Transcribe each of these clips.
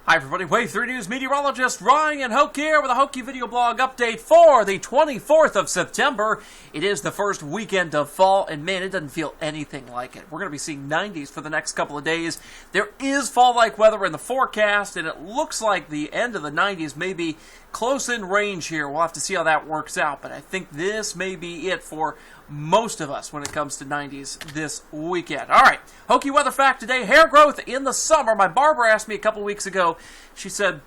Hi everybody, Wave 3 News Meteorologist Ryan Hoke here with a Hokey video blog update for the 24th of September. It is the first weekend of fall, and man, it doesn't feel anything like it. We're going to be seeing 90s for the next couple of days. There is fall-like weather in the forecast, and it looks like the end of the 90s may be close in range here. We'll have to see how that works out, but I think this may be it for most of us when it comes to 90s this weekend. All right, Hokey weather fact today, hair growth in the summer. My barber asked me a couple weeks ago, she said,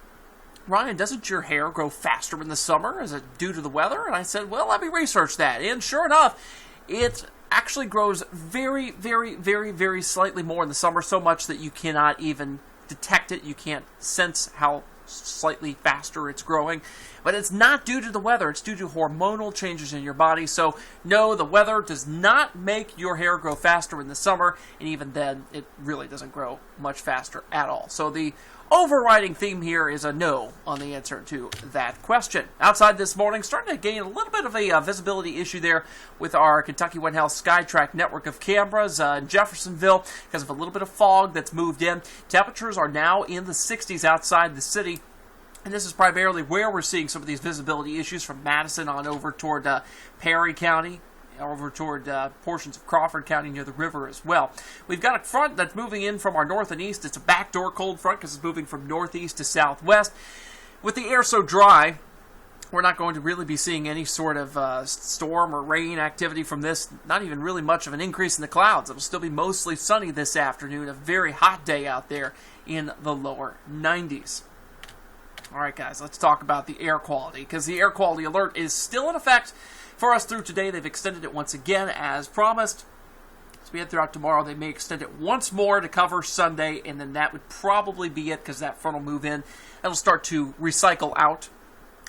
Ryan, doesn't your hair grow faster in the summer? Is it due to the weather? And I said, well, let me research that. And sure enough, it actually grows very, very, very, very slightly more in the summer, so much that you cannot even detect it. You can't sense how slightly faster it's growing. But it's not due to the weather. It's due to hormonal changes in your body. So, no, the weather does not make your hair grow faster in the summer. And even then, it really doesn't grow much faster at all. So the overriding theme here is a no on the answer to that question. Outside this morning, starting to gain a little bit of a visibility issue there with our Kentucky One Health SkyTrack network of cameras in Jeffersonville because of a little bit of fog that's moved in. Temperatures are now in the 60s outside the city. And this is primarily where we're seeing some of these visibility issues, from Madison on over toward Perry County, over toward portions of Crawford County near the river as well. We've got a front that's moving in from our north and east. It's a backdoor cold front because it's moving from northeast to southwest. With the air so dry, we're not going to really be seeing any sort of storm or rain activity from this. Not even really much of an increase in the clouds. It'll still be mostly sunny this afternoon. A very hot day out there in the lower 90s. All right, guys, let's talk about the air quality, because the air quality alert is still in effect for us through today. They've extended it once again as promised. As we head throughout tomorrow, they may extend it once more to cover Sunday, and then that would probably be it, because that front will move in. It'll start to recycle out,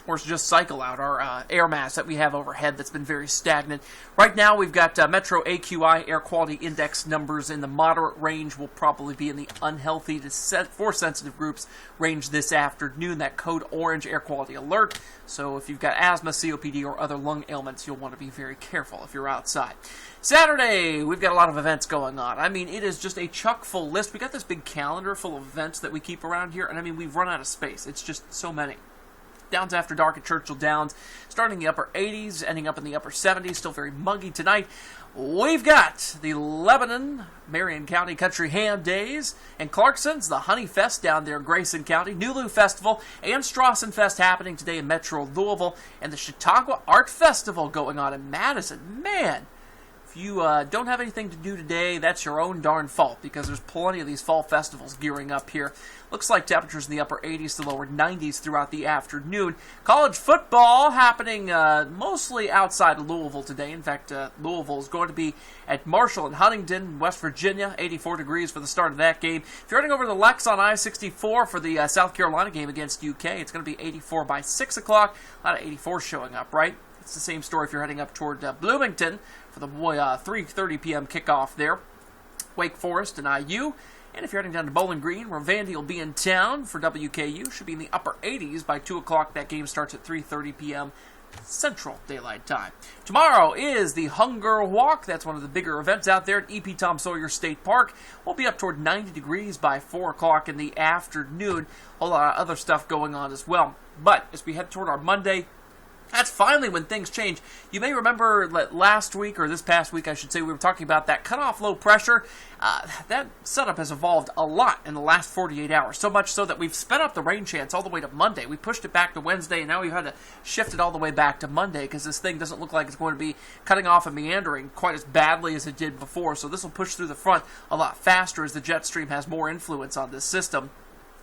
or just cycle out our air mass that we have overhead that's been very stagnant. Right now, we've got Metro AQI air quality index numbers in the moderate range. Will probably be in the unhealthy to for sensitive groups range this afternoon. That code orange air quality alert. So if you've got asthma, COPD, or other lung ailments, you'll want to be very careful if you're outside. Saturday, we've got a lot of events going on. I mean, it is just a chock-full list. We got this big calendar full of events that we keep around here, and I mean, we've run out of space. It's just so many. Downs after dark at Churchill Downs, starting in the upper 80s, ending up in the upper 70s, still very muggy tonight. We've got the Lebanon, Marion County Country Ham Days, and Clarkson's the Honey Fest down there in Grayson County, Nulu Festival, and Strawson Fest happening today in Metro Louisville, and the Chautauqua Art Festival going on in Madison. Man, if you don't have anything to do today, that's your own darn fault, because there's plenty of these fall festivals gearing up here. Looks like temperatures in the upper 80s to lower 90s throughout the afternoon. College football happening mostly outside of Louisville today. In fact, Louisville is going to be at Marshall and Huntington, West Virginia, 84 degrees for the start of that game. If you're heading over to Lex on I-64 for the South Carolina game against UK, it's going to be 84 by 6 o'clock. A lot of 84 showing up, right? It's the same story if you're heading up toward Bloomington for the 3:30 p.m. kickoff there. Wake Forest and IU. And if you're heading down to Bowling Green, where Vandy will be in town for WKU, should be in the upper 80s by 2 o'clock. That game starts at 3:30 p.m. Central Daylight Time. Tomorrow is the Hunger Walk. That's one of the bigger events out there at E.P. Tom Sawyer State Park. We'll be up toward 90 degrees by 4 o'clock in the afternoon. A whole lot of other stuff going on as well. But as we head toward our Monday, that's finally when things change. You may remember that last week, or this past week, I should say, we were talking about that cutoff low pressure. That setup has evolved a lot in the last 48 hours, so much so that we've sped up the rain chance all the way to Monday. We pushed it back to Wednesday, and now we've had to shift it all the way back to Monday because this thing doesn't look like it's going to be cutting off and meandering quite as badly as it did before. So this will push through the front a lot faster as the jet stream has more influence on this system.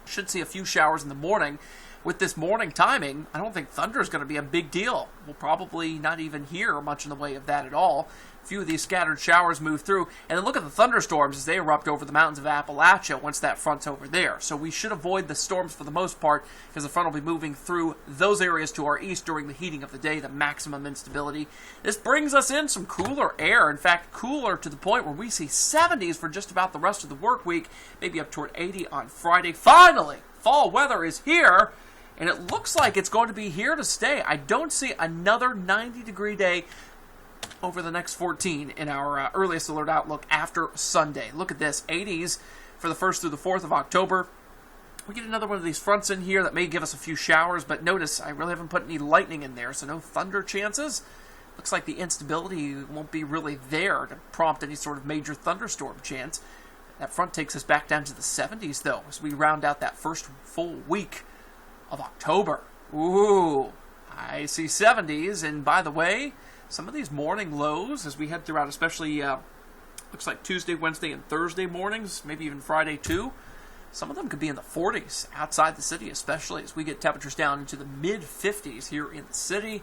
Should see a few showers in the morning. With this morning timing, I don't think thunder is going to be a big deal. We'll probably not even hear much in the way of that at all. A few of these scattered showers move through. And then look at the thunderstorms as they erupt over the mountains of Appalachia once that front's over there. So we should avoid the storms for the most part because the front will be moving through those areas to our east during the heating of the day, the maximum instability. This brings us in some cooler air. In fact, cooler to the point where we see 70s for just about the rest of the work week, maybe up toward 80 on Friday. Finally, fall weather is here. And it looks like it's going to be here to stay. I don't see another 90-degree day over the next 14 in our earliest alert outlook after Sunday. Look at this, 80s for the 1st through the 4th of October. We get another one of these fronts in here that may give us a few showers, but notice I really haven't put any lightning in there, so no thunder chances. Looks like the instability won't be really there to prompt any sort of major thunderstorm chance. That front takes us back down to the 70s, though, as we round out that first full week of October. Ooh, I see 70s, and by the way, some of these morning lows, as we head throughout, especially, looks like Tuesday, Wednesday, and Thursday mornings, maybe even Friday, too. Some of them could be in the 40s outside the city, especially as we get temperatures down into the mid-50s here in the city.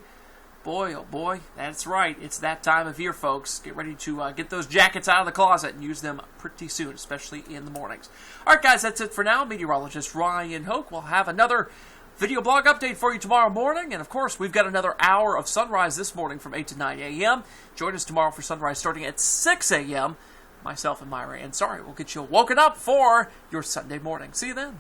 Boy, oh boy, that's right. It's that time of year, folks. Get ready to get those jackets out of the closet and use them pretty soon, especially in the mornings. All right, guys, that's it for now. Meteorologist Ryan Hoke will have another video blog update for you tomorrow morning. And, of course, we've got another hour of sunrise this morning from 8 to 9 a.m. Join us tomorrow for sunrise starting at 6 a.m. Myself and Myra and Sorry will get you woken up for your Sunday morning. See you then.